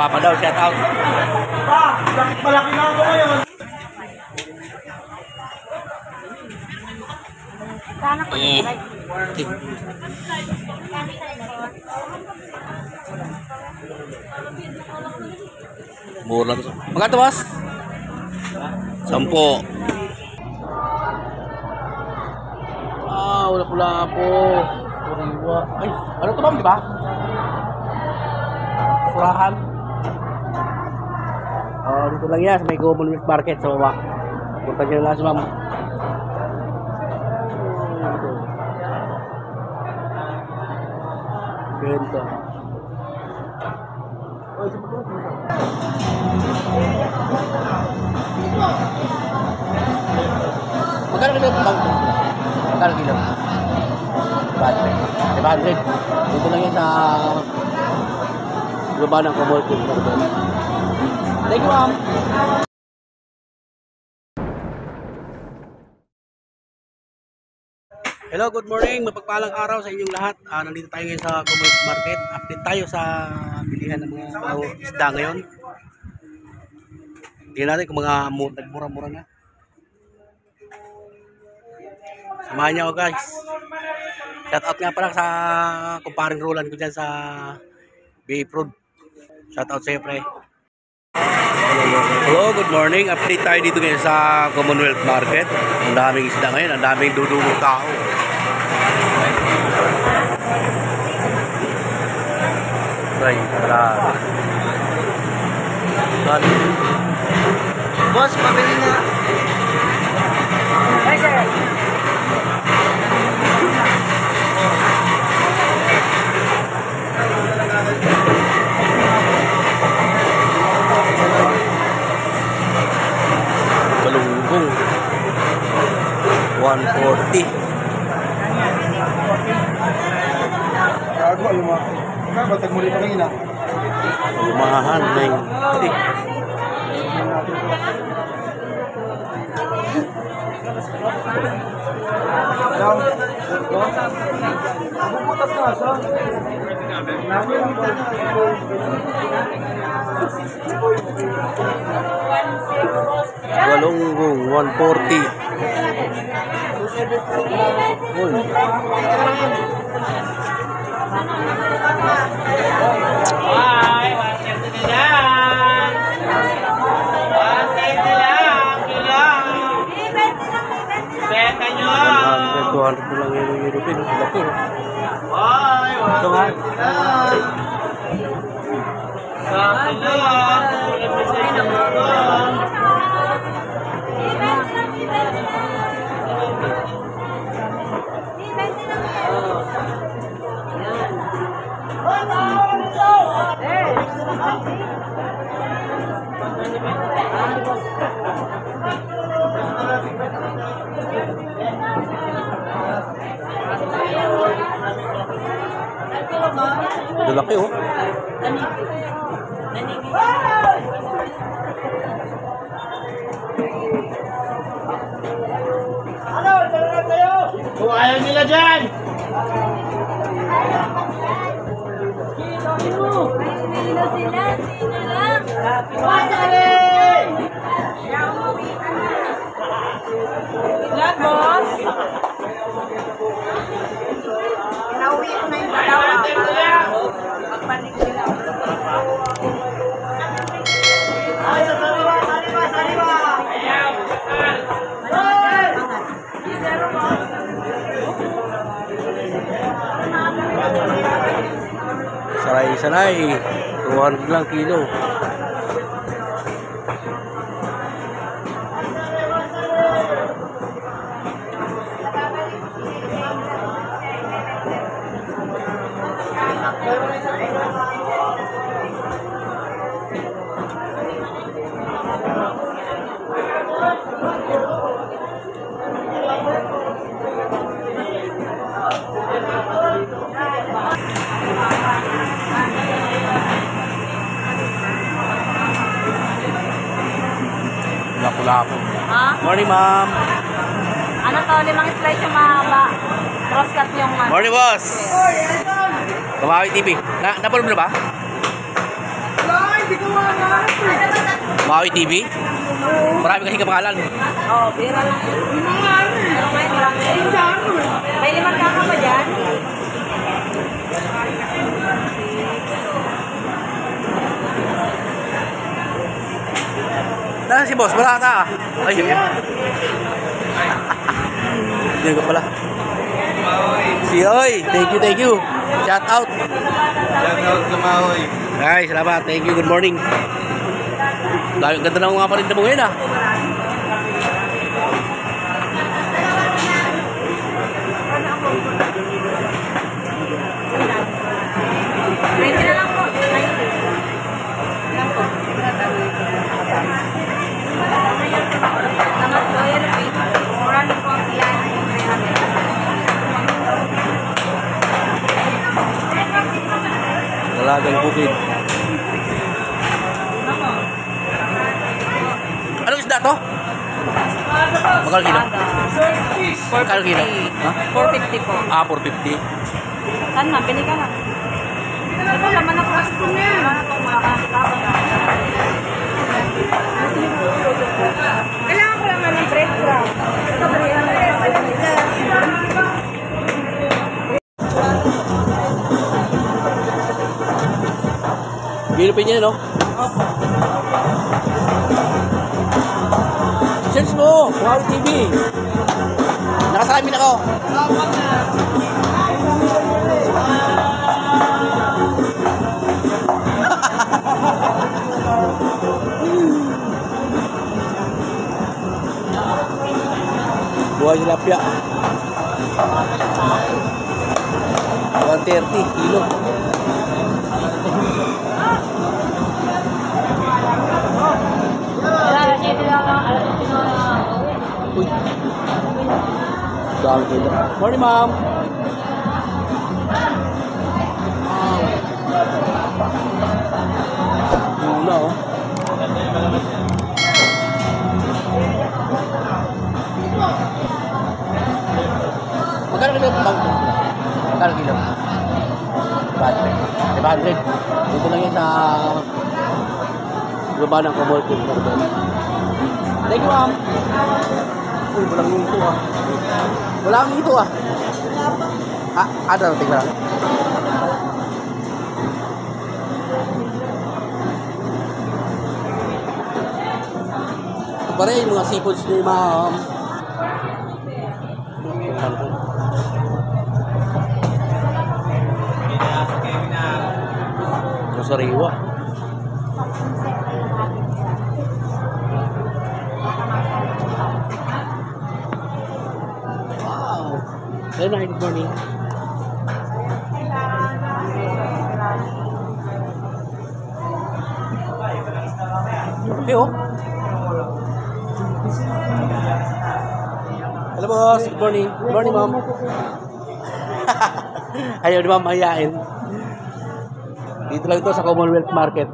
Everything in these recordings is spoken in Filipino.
Papa daw, shout out. Malaki na ako ngayon. Mura lang. Magkano, boss? 10. Wala po. Puriwa. Ay, ano to, ma'am, di ba? Surahan. Dito lang yan sa may Commonwealth Market sa baba. Punta nyo lang sa ma'am. Ganda. Magkano kilo? Magkano kilo? 500. Dito lang yan sa lupa ng Commonwealth Market. Thank you, ma'am. Hello, good morning. Mapagpalang araw sa inyong lahat. Nandito tayo ngayon sa Commonwealth Market. Update tayo sa bilihan ng mga isda ngayon. Tingnan natin kung mga nagmura-mura na. Samahan niyo ako, guys. Shout out nga pala sa kumparing Roland ko dyan sa Bay Fruit. Shout out sa'yo, pre. Hello, good morning. Update tayo dito ngayon sa Commonwealth Market. Ang daming isda ngayon, ang daming dudulong tao. Ay, marami. Boss, pabili na. Ay, sir. Galunggong 140. Gago, lumaki. Batag muli pa kanina. Lumahan, 90. Bubutas na, son. Galunggong 140. Uy. $200 na lang yung European. Laki. Ito nga. Laki, oh. Kung ayaw nila dyan! Sino sila? Sino lang? Pasali! Ilan, boss? Nauwi ko na yung dalawa. Magpanik nila. Ay, sa saliwa! Saliwa! Saliwa! Saray-saray. 200 lang kilo. Lapu-lapu. Ha? Morning, ma'am. Ano to? 5 slice yung mahaba. Cross cut yung ano. Morning, boss. Kamawi TV. Napanood na ba? Maui TV? Marami kasi kapangalan. Oo, pera lang. May limang kaka ba dyan? Nasaan si boss? Wala ata ah. Ay, yun. Hindi ko pala. Si Oy, thank you. Shout out. Shout out sa Mahoy. Ay, salamat. Thank you. Good morning. Ganda na mga parinda mo ngayon ah. Pwede na lang po. Lang po. Naman po, yan po. Murang po ang ilan. Dalagang bukid. Anong isda to? Magkano kilo? Magkano kilo? Ha? 450 po. Ah, 450. Saan na? Pili ka na. Ito, laman ng plastic niya. Kailangan ko lang ng bread crumb. Ito, Ginupin niya, no? Search mo! Wow TV! Nakasamin ako! Buhay tilapia. 130 kilo. Uy. Dami kilo. Morning, ma'am. Muna, oh. Magkano kilo? Magkano kilo? 500. Dito lang yun sa baba ng Commonwealth. Thank you, ma'am. Uy, walang ngito ah. Walang ngito ah. Ah, ada na tingnan. Pare, yung mga seafoods ni ma'am. Sariwa. Wow. Good morning. Okay, oh. Hello, boss. Good morning. Good morning, ma'am. Ayaw di ba mahihain? Dito lang ito sa Commonwealth Market.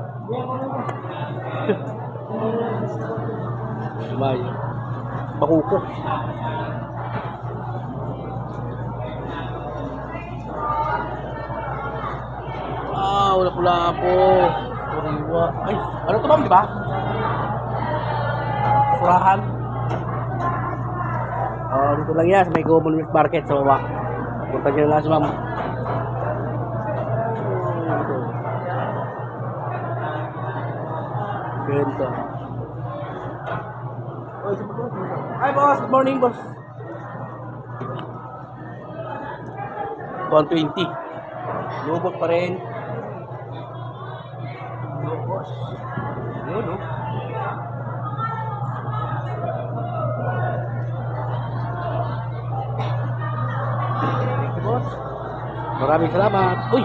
May bakuko. Ah, wala pula po. Sariwa. Ay, ano to ma'am, di ba? Surahan. Oh, dito lang yan sa may Commonwealth Market sa baba. Punta nyo lang sa ma'am. Ganda. Hi boss, good morning boss. 120. Lubot pa rin. Lubos. Yun, no? Thank you, boss. Maraming salamat. Uy!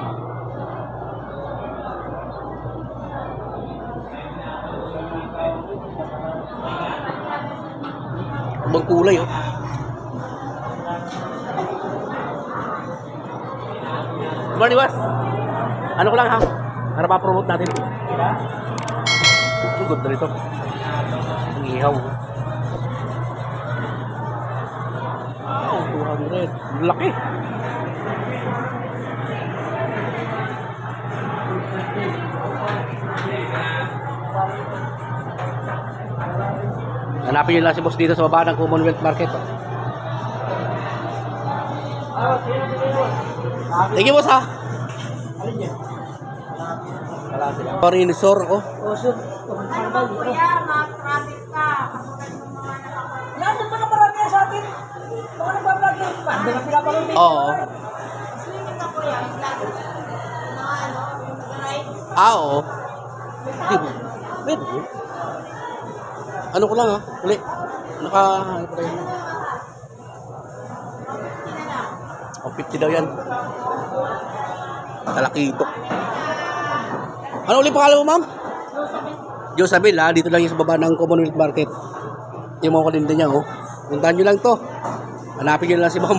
Magkulay, oh. Good morning, boss. Ano ko lang, ha? Para pa-promote natin. Ang ganda nito. Ang ihaw. Oh, 200. Ang laki. Hanapin nyo lang si boss dito sa baba ng Commonwealth Market. Oh. Thank you, boss, ha? Sorry, inisor ako. Ano ba kuya, mag-traffic ka. Kamulan mo mga nakapag... Yan, yung mga marami yan sa atin. Mga nagbablog yan. Hindi na pinapanood. Oo. Swimming ka kuya, vlog. Mga ano, yung nag-ride. Oo. Di ba? Pwede. Ano ko lang, ha? Uli. Ano pa rin? Oh, 50 daw yan. Talakitok. Ano ulit pangalan mo, ma'am? Josabel, ha? Dito lang yung sa baba ng Commonwealth Market. Yung mga kalinda niya, oh. Puntahan nyo lang to. Hanapin nyo lang si ma'am.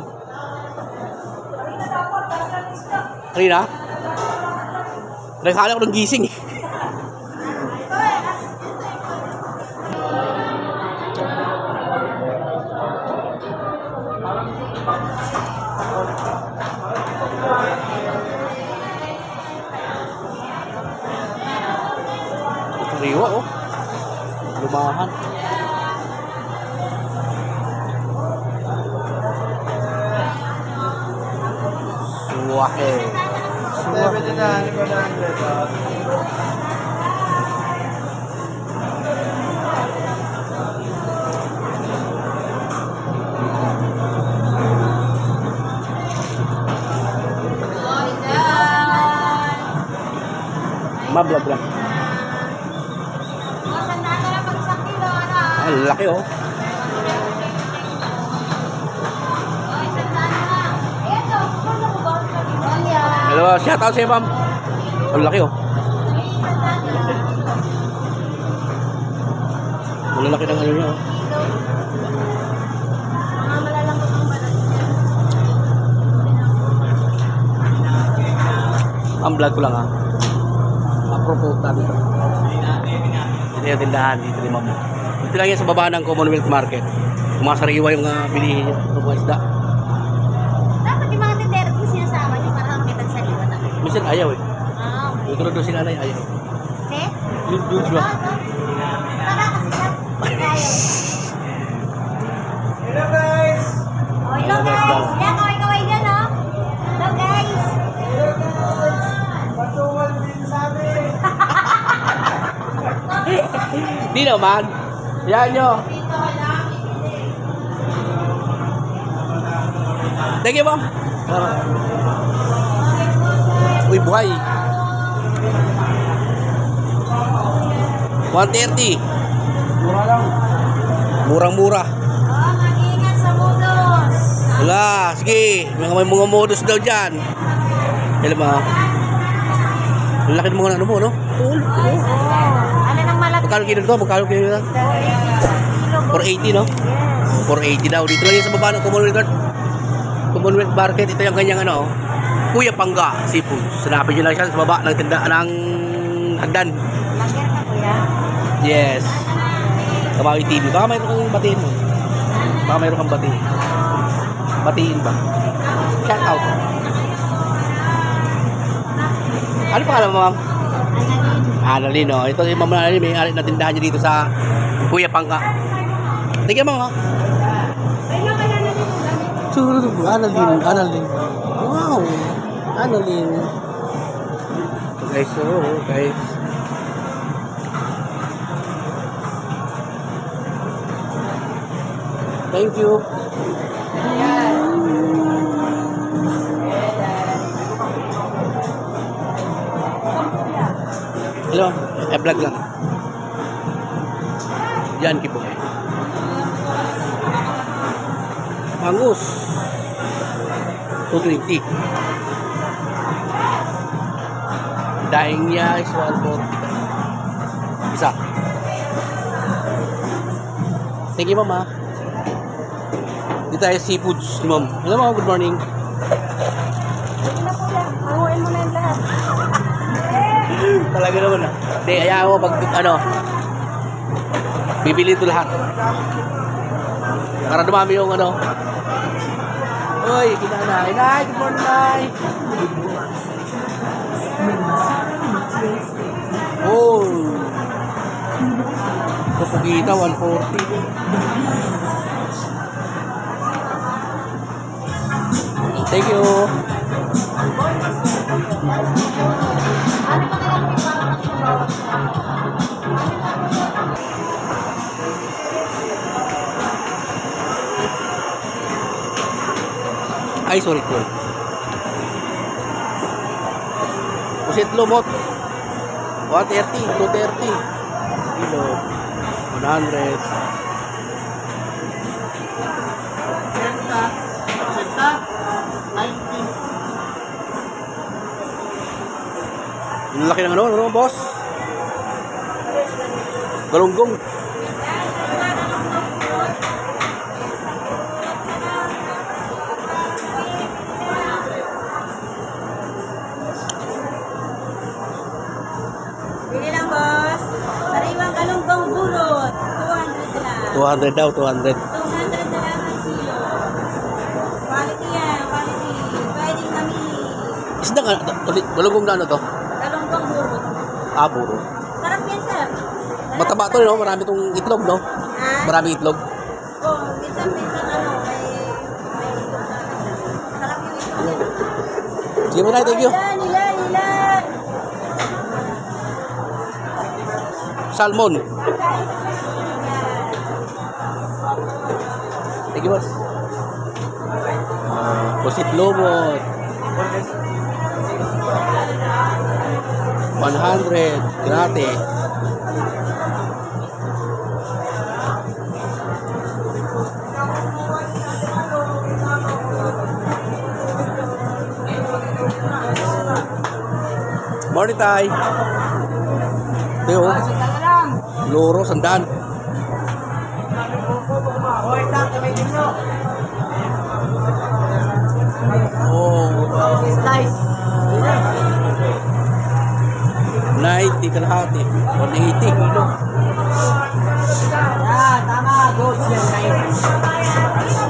Kanina? Nagkala ko ng gising, eh. Riwa, oh. Lumahan. Suwahe. 79,100. Mablog lang. Sandaan na lang pag isang kilo, ano? Ay, laki, oh. Sandaan na lang. Eto, ano mo ba? Hello, shout out sa'yo, ma'am. Ang laki, oh. Ang laki ng ano niya, oh. Mga malalambot ang balat niya. Ang vlog ko lang, ha. Apropos tabi ko. Ito yung tindahan dito ni ma'am. Ito lang yan sa baba ng Commonwealth Market. Kung mga sariwa yung bilihin niya. Ito po isda. Dapat yung mga tindera kung sinasama niyo para makita sa liwa na. Minsan ayaw, eh. Ah, okay. Yung tulad doon si nanay, ayaw. See? Yung diba? Para kasi siya. Hello guys! Oh, hello guys! Yan, kaway-kaway dyan, oh. Hello guys! Patungan din sa amin! Di naman. Yan nyo. Thank you, ma'am. Uy, buhay. 130. Mura lang. Murang-mura. Oh, mag-iingat sa mudos. Wala, sige. May mga modus daw dyan. Alam mo. Ang laki ng mga ano mo, no? Cool. Oh, ano nang malaki? Magkano kilo to? Magkano kilo to? 480, no? 480 daw. Dito lang yan sa baba ng Commonwealth Market. Ito yung kanyang ano, Kuya Pangga Seafood. Sanapin nyo lang siya sa baba ng tindahan ng hagdan. Lager ka, kuya? Yes. Kamawi TV. Baka mayroon kang batiin mo. Baka mayroon kang batiin. Batiin ba? Shout out. Ano pangalan mo, ma'am? Annalyn, no? Ito yung ma'am Annalyn. May alit na tindahan niya dito sa Kuya Pangga. Tingnan mo, ha? Annalyn. Wow. Annalyn. Guys, so, guys. Thank you. Hello, vlog lang. Yan kipo. Angus. 220. Daing niya is 140. Isa. Thank you, mama. Dito tayo seafoods, ma'am. Hello, ma'am. Good morning. Sige na, kuya. Hanguin mo na yung lahat. Talaga naman, ah. Hindi, ayaw mo pag, ano, bibili ito lahat. Para dumami yung, ano. Uy, kinanay. Nay, good morning, Nay. Oh. Kupugi. Pugita, 140. Thank you. Ay, sorry po. Pusit lumot. 130, 230. Kilo. 100. Ang laki ng ano, boss? Galunggong. Bili lang, boss. Sariwang galunggong burot. 200 lang. 200 daw, 200. 200 na lang ang kilo. Quality yan, quality. Pwedeng kami. Isda nga, galunggong na ano to? Galunggong burot. Ah, puro. Sarap yan, sir. Mataba to, no? Marami tong itlog, no? Ah, Maraming itlog. oh, minsan-minsan ano, may itlog na. Sarap yung itlog yan. Sige mo na, thank you. Ilan. Salmon. Thank you, boss. Pusit lumot. 100. Grate. Morning, Tay. Teo. Loro, sandaan. Oh, 90 kalahati. 180 kilo. Tama, goods yan, guys.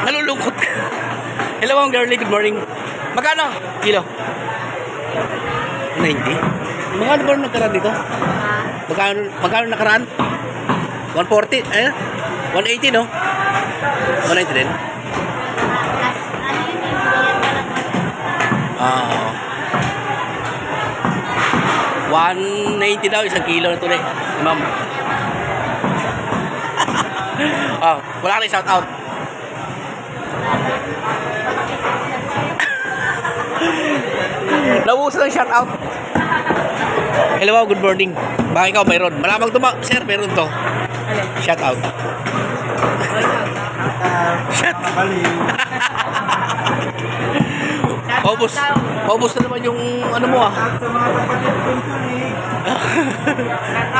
Nalulungkot. Hello, Ma'am Girlie. Good morning. Magkano? Kilo? 90? Magkano ba nagkaraan dito? Magkano nakaraan? 140? Eh? 180, no? 190 din? Oo. 190 daw, isang kilo na tunay. Ma'am. Oh, wala ka shout out. Nauusan ng shout out. Hello, good morning. Baka ikaw mayroon. Malamang sir, mayroon to. Shout out. Shout out. Paubos na naman yung ano mo ah.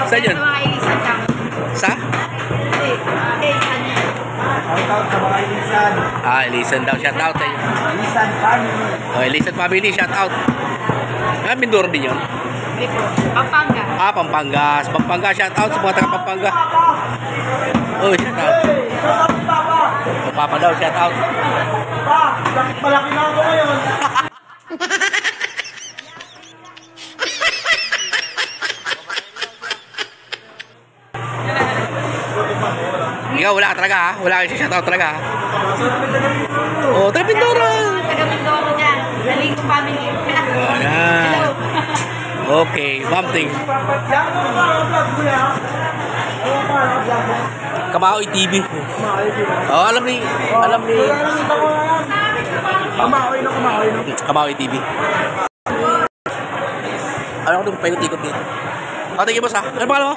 Saan yun? Sa? Shoutout sa mga Ilisan. Ah, Ilisan daw. Shout out sa inyo. Ilisan family. Oh, Ilisan family, shout out. Ah, Mindoro din yun. Pampanga. Ah, Pampangas. Pampanga, shout out sa mga taga Pampanga. Oh, shout out. O, Papa daw, shout out. Malaki na ako ngayon. Ikaw, wala ka talaga ha? Wala ka shout out talaga ha? Oh, taga Mindoro. Taga Mindoro dyan. Daling family. Ayan. Okay, ma'am, thank you. Kamaoy TV. Oh, alam ni Kamaoy na. Kamaoy TV. Ano ko doon paikot-ikot dito. Oh, thank you, boss ha. Ano pa mo?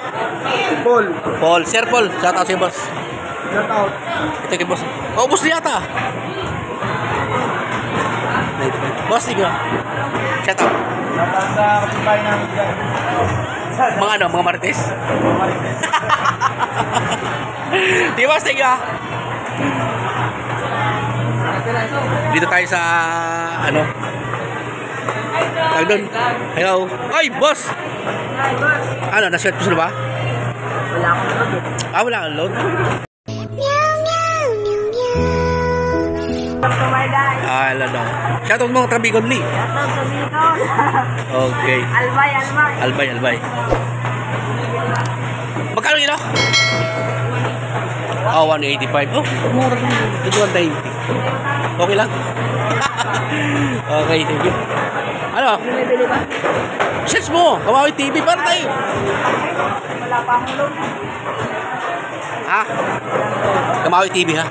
Paul. Sir Paul. Shout out sa'yo, boss. Shoutout. Thank you, boss. Oh, boss na yata. Boss, thank you. Shout out. Shoutout sa kapitbahay namin dyan. Mga ano, mga marites? Di ba, sige ah. Dito tayo sa ano Tag doon. Hello. Ay, boss! Ano, na-short mo ba? Wala akong load eh. Ah, wala kang load? Ah, alam daw. Shoutout mo Trabigon ni. Shoutout sa Bicol. Okay. Albay, albay. Albay, albay. Magkano yun ah? Oh, 185. Oh, mura din. Ito 190. Okay lang. Okay, thank you. Ano? Bumibili ba? Search mo. Kamawi TV para tayo. Wala pa akong load. Ha? Kamawi TV ha?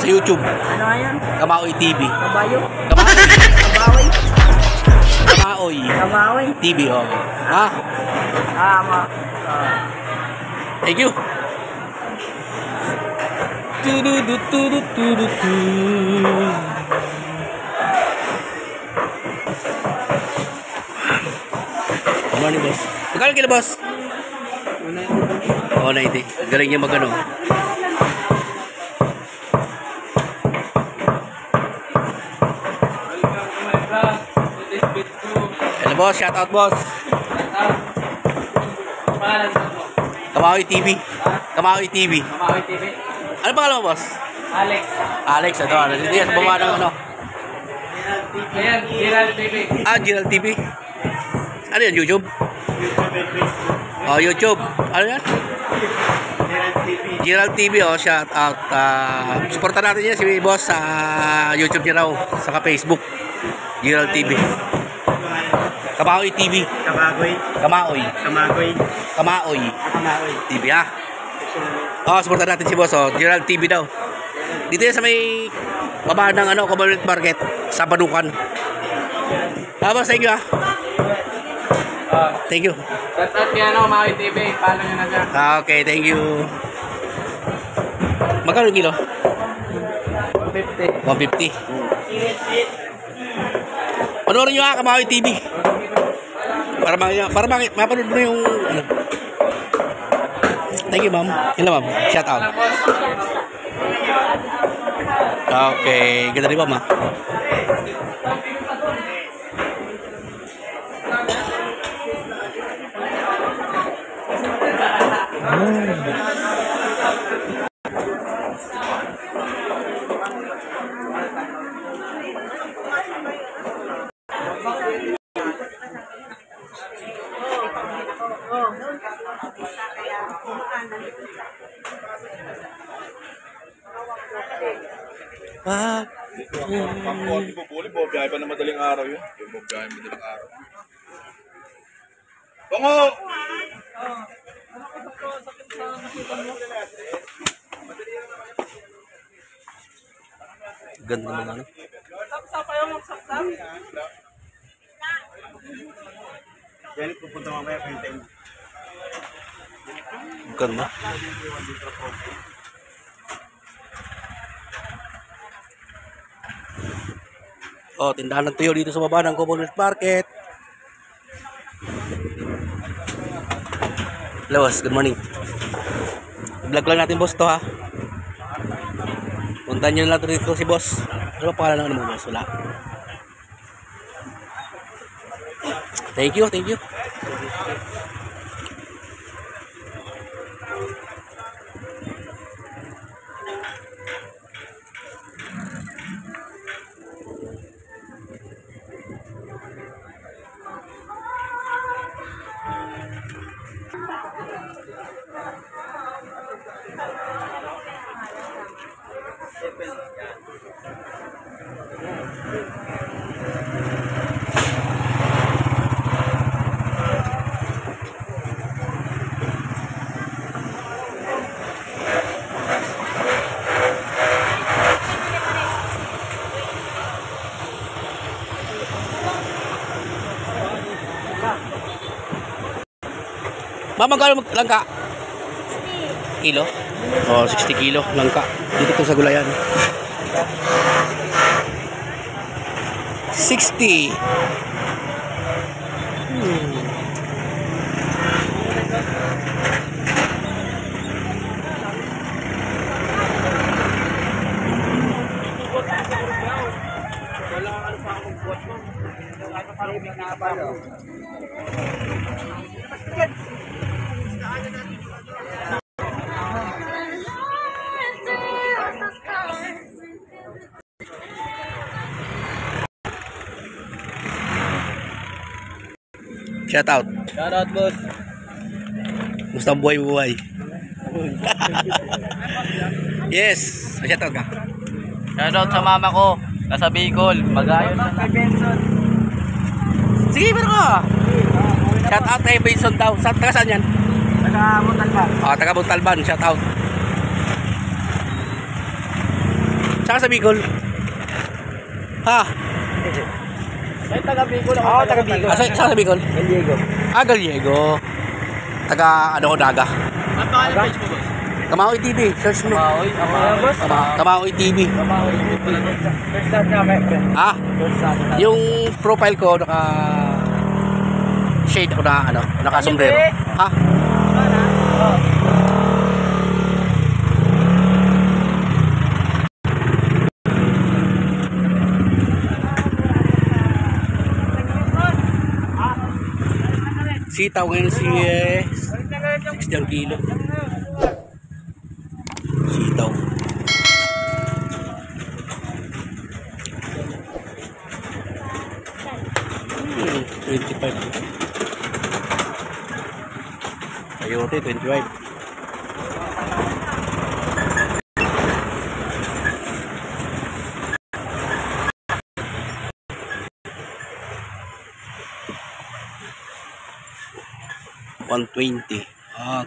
Sa YouTube. Ano nga yan? Kamawi TV. Kabayo? Kamawi. Kabawi? Kamaoy. Kabawi? TV, oh. Ha? Tama. Thank you. Good morning, boss. Magkano kilo, boss? 190. Galing niya magano. Hello, boss. Shout out, boss. Kamawi TV. Kamawi TV. Kamawi TV. Ano pangalan mo, boss? Alex. Alex, ito. Dito yan sa baba ng ano. Ayan, Gerald TV. Ah, Gerald TV. Ano yan, YouTube? Oh, YouTube. Ano yan? Gerald TV, oh, shout out. Supportan natin yan si boss sa YouTube niya raw, saka Facebook. Gerald TV. Kamaoy TV. Kamagoy. Kamaoy. Kamagoy. Kamaoy. Kamagoy. TV, ha? Oh, supportan natin si boss, oh. Gerald TV daw. Dito yan sa may baba ng ano, Commonwealth Market sa Banukan. Boss, thank you, ha? Thank you. Shout out kay ano, Kamawi TV. Follow nyo na dyan. Okay, thank you. Magkano kilo? 150. 150. Panoorin nyo ha, Kamawi TV. Para mapanood mo yung ano. Thank you, ma'am. Yun lang, ma'am. Shout out. Okay, ganda rin, ma'am, ha? Hindi po puli, biyahe pa na madaling araw yun. Yung biyahe madaling araw. Bango! Ganda naman, ano? Yan, pupunta mamaya pa yung time. Ganda. Oh, tindahan ng tuyo dito sa baba ng Commonwealth Market. Hello, boss. Good morning. Vlog lang natin, boss, to, ha. Puntahan nyo na lang dito si boss. Ano pa pangalan ng ano mo, boss? Wala. Thank you, thank you. Mama, magkano langka? 60 kilo? Oh, 60 kilo langka. Dito to sa gulayan. 60. Shout out. Shout out, boss. Musta ang buhay-buhay? Yes. Shout out ka. Shoutout sa mama ko. Nasa Bicol. Magayon na kay Benson. Sige, meron ka. Shout out kay Benson daw. Taga saan yan? Taga Montalban. Taga Montalban. Shout out. Saan sa Bicol? Ha? Ay, taga Bicol ako. Oo, taga Bicol. Saan sa Bicol? Gallego. Gallego. Taga ano ko Naga. Ang pangalan page mo, boss? Kamaoy TV. Search mo. Kamaoy. Boss. Kamaoy TV. Kamaoy. First start na kay. Ah? First start na. Yung profile ko naka shade ako na ano, naka sombrero. Ha? Sitaw ngayon si 60 ang kilo. Sitaw. Hmm, 25. Ayote, 25. $120.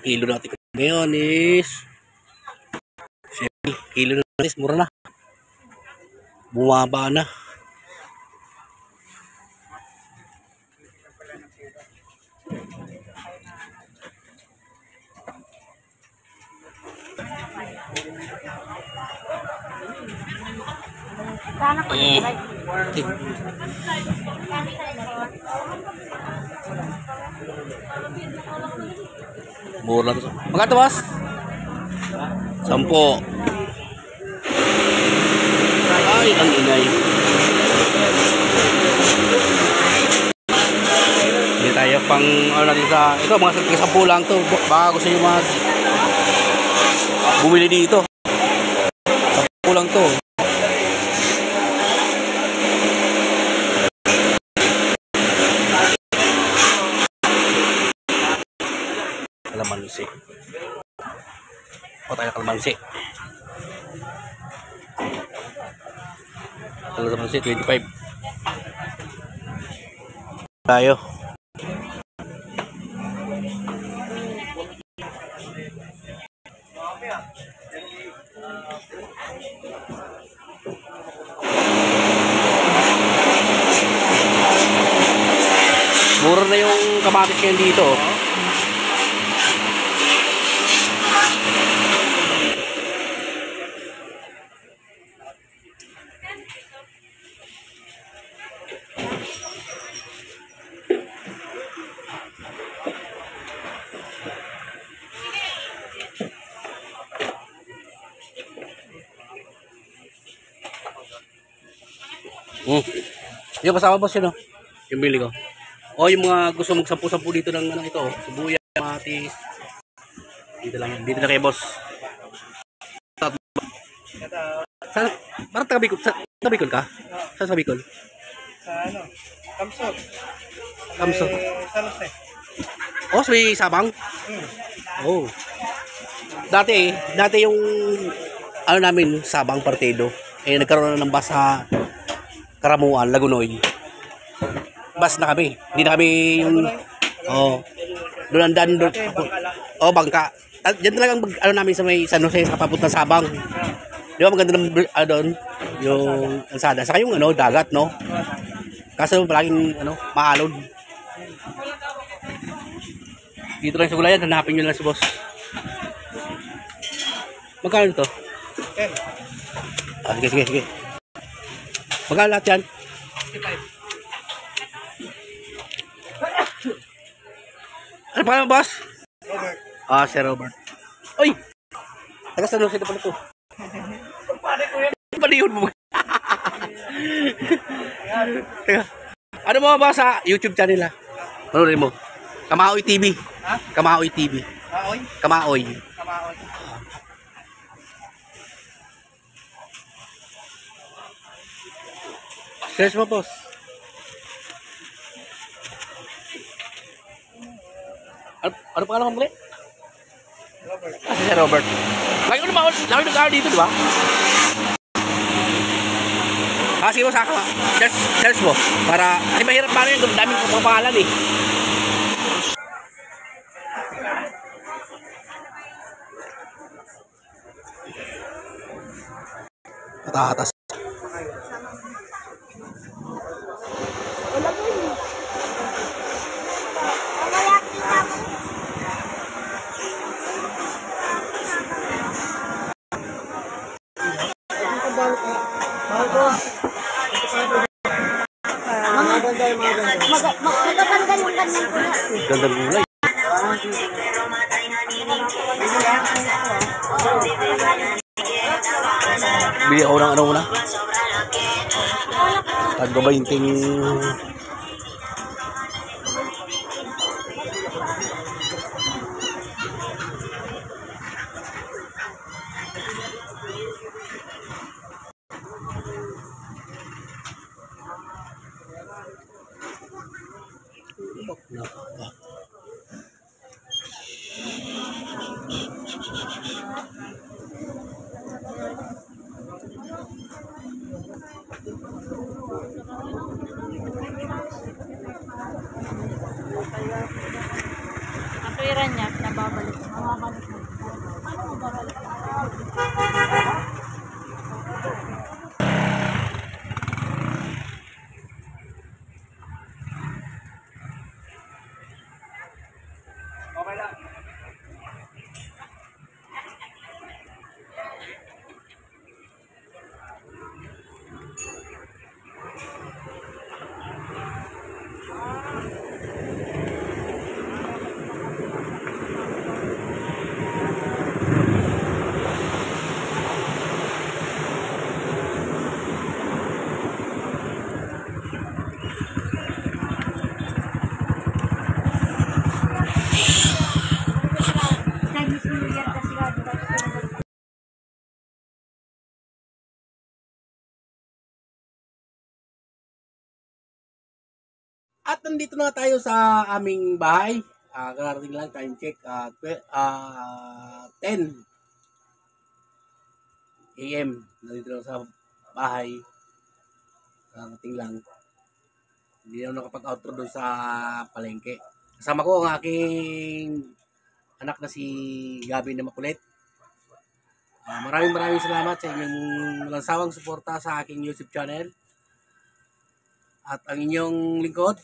Kilo natin ngayon is 70. Kilo natin is mura na. Bumaba na. Mura to. Magkano boss? 10. Ay, ang ingay. Hindi tayo pang ano natin sa ito, mga 10 lang to. Baka gusto nyo mag bumili dito. 10 lang to. Kalamansi. O tayo kalamansi. Kalamansi 25. Tayo. Mura na yung kamatis ngayon dito. Yung kasama boss yun, yung bili ko. O yung mga gusto mag-sampu-sampu dito ng ano ito, sibuyas, kamatis. Dito lang kay boss. Saan? Parang taga Bicol. Taga Bicol ka? Saan sa Bicol? Sa ano? Kamsot. Kamsot. San Jose. Oh, may Sabang? Oh. Dati yung ano namin, Sabang Partido. Eh, nagkaroon na ng bus sa Karamuan, Lagunoy. Bus na kami. Hindi na kami yung doon doon. Oh, bangka. At yan talagang ano namin sa may San Jose sa papuntang Sabang. Di ba maganda ng doon yung kalsada. Saka yung ano, dagat, no? Kaso palaging ano, maalon. Dito lang sa gulayan, hanapin nyo lang si boss. Magkano ito? Sige. Magkano lahat yan? 55. Ano pa boss? Robert. Si Robert. Uy! Taga San Jose na pala ito. Pare ko yan. Paliyon mo. Teka. Ano mo ba sa YouTube channel ha? Ano rin mo? Kamaoy TV. Ha? Kamaoy TV. Kaoy? Kamaoy. Kamaoy. Search mo, boss. Ano pangalan mo muli? Robert. Ah, si Robert. Lagi ko nag-aaral dito, di ba? Ah, sige mo sa akin. Search mo. Para, ay mahirap paano yun. Daming pangalan eh. Patatas. Magtatanggal yung ganyan ko na. Gandang gulay. Bili ako ng ano muna. Tagba 20. Ang pera niya, nababalik. Mababalik mo. Paano mo babalik? Okay lang. Chinese New Year kasi gagawin. At nandito na tayo sa aming bahay. Kararating lang, time check. 10 AM. Nandito lang sa bahay. Kararating lang. Hindi na ako nakapag-outro doon sa palengke. Kasama ko ang aking anak na si Gabi na makulit. Maraming salamat sa inyong walang sawang suporta sa aking YouTube channel. At ang inyong lingkod,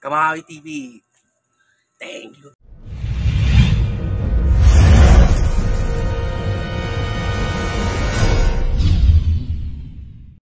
Kamahawi TV. Thank you.